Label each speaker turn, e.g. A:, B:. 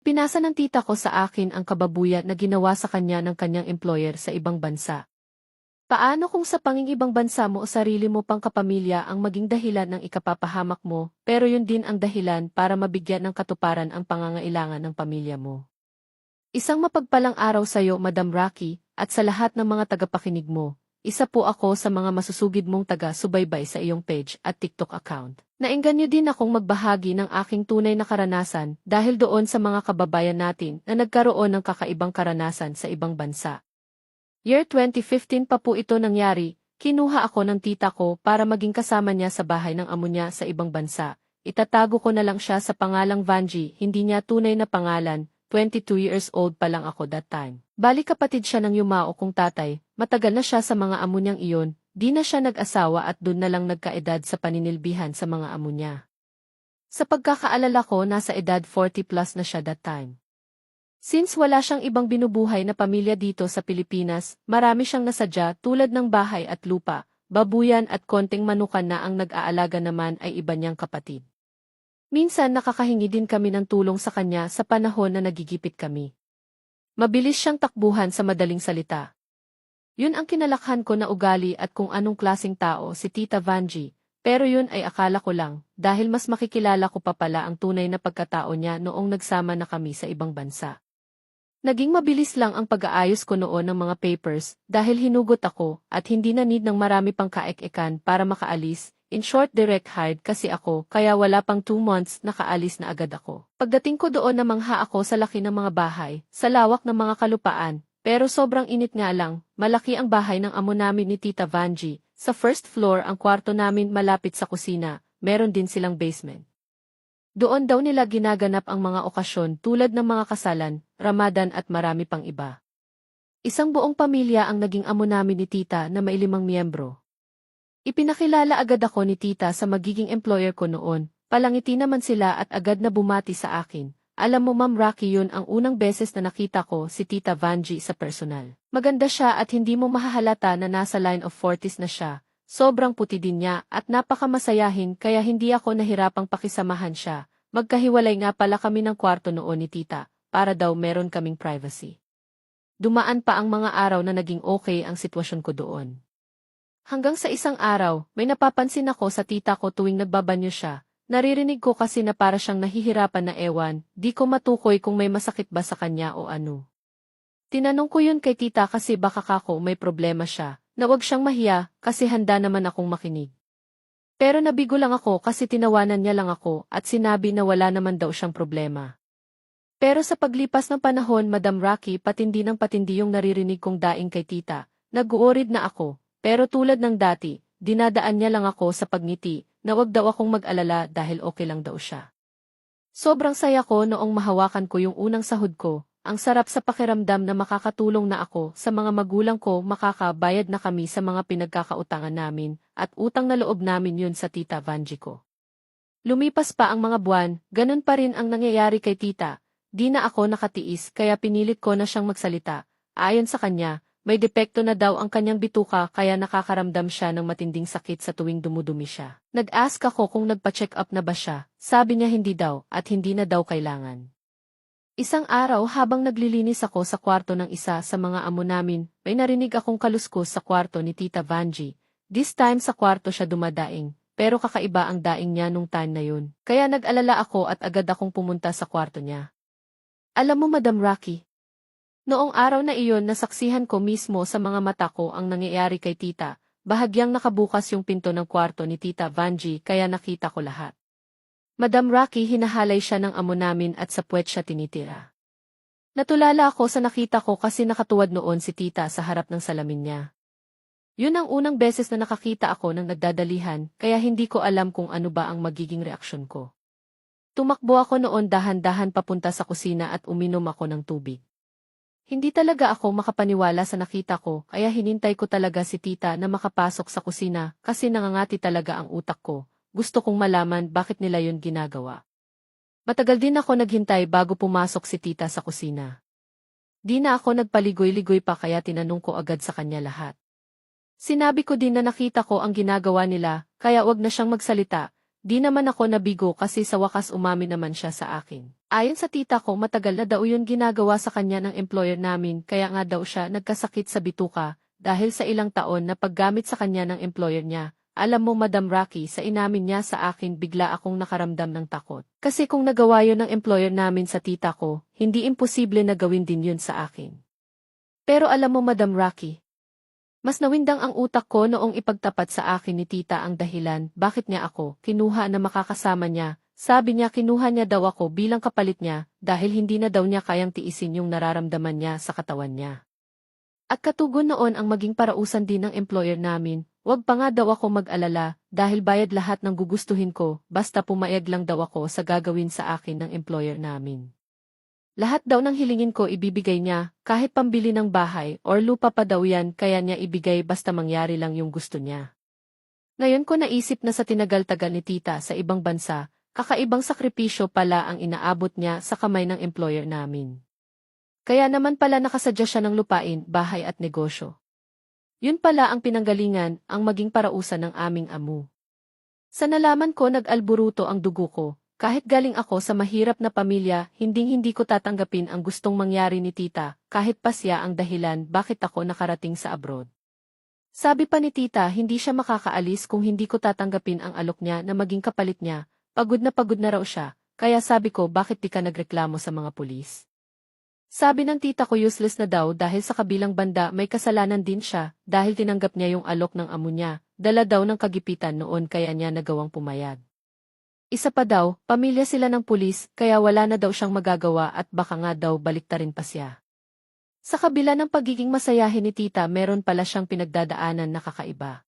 A: Pinasa ng tita ko sa akin ang kababuyan na ginawa sa kanya ng kanyang employer sa ibang bansa. Paano kung sa pangingibang bansa mo o sarili mo pang kapamilya ang maging dahilan ng ikapapahamak mo, pero yun din ang dahilan para mabigyan ng katuparan ang pangangailangan ng pamilya mo? Isang mapagpalang araw sa iyo, Madam Rocky, at sa lahat ng mga tagapakinig mo. Isa po ako sa mga masusugid mong taga-subaybay sa iyong page at TikTok account. Naengganyo din akong magbahagi ng aking tunay na karanasan dahil doon sa mga kababayan natin na nagkaroon ng kakaibang karanasan sa ibang bansa. Year 2015 pa po ito nangyari, kinuha ako ng tita ko para maging kasama niya sa bahay ng amo niya sa ibang bansa. Itatago ko na lang siya sa pangalang Vanji, hindi niya tunay na pangalan, 22 years old pa lang ako that time. Bali kapatid siya ng yumao kong tatay, matagal na siya sa mga amo niyang iyon, di na siya nag-asawa at doon na lang nagkaedad sa paninilbihan sa mga amo niya. Sa pagkakaalala ko nasa edad 40 plus na siya that time. Since wala siyang ibang binubuhay na pamilya dito sa Pilipinas, marami siyang nasadya tulad ng bahay at lupa, babuyan at konting manukan na ang nag-aalaga naman ay iba niyang kapatid. Minsan nakakahingi din kami ng tulong sa kanya sa panahon na nagigipit kami. Mabilis siyang takbuhan sa madaling salita. Yun ang kinalakhan ko na ugali at kung anong klaseng tao si Tita Vanji, pero yun ay akala ko lang, dahil mas makikilala ko pa pala ang tunay na pagkatao niya noong nagsama na kami sa ibang bansa. Naging mabilis lang ang pag-aayos ko noon ng mga papers dahil hinugot ako at hindi na need ng marami pang kaek-ekan para makaalis. In short, direct hired kasi ako kaya wala pang 2 months nakaalis na agad ako. Pagdating ko doon namangha ako sa laki ng mga bahay, sa lawak ng mga kalupaan, pero sobrang init nga lang, malaki ang bahay ng amo namin ni Tita Vanji. Sa first floor ang kwarto namin malapit sa kusina, meron din silang basement. Doon daw nila ginaganap ang mga okasyon tulad ng mga kasalan, Ramadan at marami pang iba. Isang buong pamilya ang naging amo namin ni tita na may 5 miyembro. Ipinakilala agad ako ni tita sa magiging employer ko noon, palangiti naman sila at agad na bumati sa akin. Alam mo Ma'am Rocky, yun ang unang beses na nakita ko si Tita Vanji sa personal. Maganda siya at hindi mo mahahalata na nasa line of 40s na siya. Sobrang puti din niya at napakamasayahin kaya hindi ako nahirapang pakisamahan siya. Magkahiwalay nga pala kami ng kwarto noon ni tita, para daw meron kaming privacy. Dumaan pa ang mga araw na naging okay ang sitwasyon ko doon. Hanggang sa isang araw, may napapansin ako sa tita ko tuwing nagbabanyo siya. Naririnig ko kasi na para siyang nahihirapan na ewan, di ko matukoy kung may masakit ba sa kanya o ano. Tinanong ko yun kay tita kasi baka kako may problema siya. Na wag siyang mahiya kasi handa naman akong makinig. Pero nabigo lang ako kasi tinawanan niya lang ako at sinabi na wala naman daw siyang problema. Pero sa paglipas ng panahon, Madam Rocky, patindi ng patindi yung naririnig kong daing kay tita. Nag-uurid na ako, pero tulad ng dati, dinadaan niya lang ako sa pagngiti na wag daw akong mag-alala dahil okay lang daw siya. Sobrang saya ko noong mahawakan ko yung unang sahod ko. Ang sarap sa pakiramdam na makakatulong na ako sa mga magulang ko, makakabayad na kami sa mga pinagkakautangan namin, at utang na loob namin yun sa Tita Vanji ko. Lumipas pa ang mga buwan, ganun pa rin ang nangyayari kay tita. Di na ako nakatiis kaya pinilit ko na siyang magsalita. Ayon sa kanya, may depekto na daw ang kanyang bituka kaya nakakaramdam siya ng matinding sakit sa tuwing dumudumi siya. Nag-ask ako kung nagpa-check up na ba siya, sabi niya hindi daw at hindi na daw kailangan. Isang araw habang naglilinis ako sa kwarto ng isa sa mga amo namin, may narinig akong kaluskos sa kwarto ni Tita Vanji. This time sa kwarto siya dumadaing, pero kakaiba ang daing niya nung time na yun. Kaya nag-alala ako at agad akong pumunta sa kwarto niya. Alam mo Madam Rocky, noong araw na iyon nasaksihan ko mismo sa mga mata ko ang nangyayari kay tita. Bahagyang nakabukas yung pinto ng kwarto ni Tita Vanji kaya nakita ko lahat. Madam Rocky, hinahalay siya ng amo namin at sa puwet siya tinitira. Natulala ako sa nakita ko kasi nakatuwad noon si tita sa harap ng salamin niya. Yun ang unang beses na nakakita ako ng nagdadalihan, kaya hindi ko alam kung ano ba ang magiging reaksyon ko. Tumakbo ako noon dahan-dahan papunta sa kusina at uminom ako ng tubig. Hindi talaga ako makapaniwala sa nakita ko, kaya hinintay ko talaga si tita na makapasok sa kusina kasi nangangati talaga ang utak ko. Gusto kong malaman bakit nila yun ginagawa. Matagal din ako naghintay bago pumasok si tita sa kusina. Di na ako nagpaligoy-ligoy pa kaya tinanong ko agad sa kanya lahat. Sinabi ko din na nakita ko ang ginagawa nila, kaya wag na siyang magsalita. Di naman ako nabigo kasi sa wakas umamin naman siya sa akin. Ayon sa tita ko matagal na daw yun ginagawa sa kanya ng employer namin kaya nga daw siya nagkasakit sa bituka dahil sa ilang taon na paggamit sa kanya ng employer niya. Alam mo Madam Rocky, sa inamin niya sa akin bigla akong nakaramdam ng takot. Kasi kung nagawa yun ng employer namin sa tita ko, hindi imposible na gawin din yun sa akin. Pero alam mo Madam Rocky, mas nawindang ang utak ko noong ipagtapat sa akin ni tita ang dahilan bakit niya ako kinuha na makakasama niya. Sabi niya kinuha niya daw ako bilang kapalit niya dahil hindi na daw niya kayang tiisin yung nararamdaman niya sa katawan niya. At katugon noon ang maging parausan din ng employer namin, wag pa nga daw ako mag-alala dahil bayad lahat ng gugustuhin ko basta pumayag lang daw ako sa gagawin sa akin ng employer namin. Lahat daw ng hilingin ko ibibigay niya, kahit pambili ng bahay or lupa pa daw yan kaya niya ibigay basta mangyari lang yung gusto niya. Ngayon ko naisip na sa tinagal-tagal ni tita sa ibang bansa, kakaibang sakripisyo pala ang inaabot niya sa kamay ng employer namin. Kaya naman pala nakasadya siya ng lupain, bahay at negosyo. Yun pala ang pinanggalingan, ang maging parausan ng aming amo. Sa nalaman ko nag-alburuto ang dugo ko. Kahit galing ako sa mahirap na pamilya, hindi ko tatanggapin ang gustong mangyari ni tita, kahit pa siya ang dahilan bakit ako nakarating sa abroad. Sabi pa ni tita hindi siya makakaalis kung hindi ko tatanggapin ang alok niya na maging kapalit niya, pagod na raw siya, kaya sabi ko bakit di ka nagreklamo sa mga pulis. Sabi ng tita ko useless na daw dahil sa kabilang banda may kasalanan din siya dahil tinanggap niya yung alok ng amo niya, dala daw ng kagipitan noon kaya niya nagawang pumayag. Isa pa daw, pamilya sila ng pulis, kaya wala na daw siyang magagawa at baka nga daw baliktarin pa siya. Sa kabila ng pagiging masayahin ni tita meron pala siyang pinagdadaanan na kakaiba.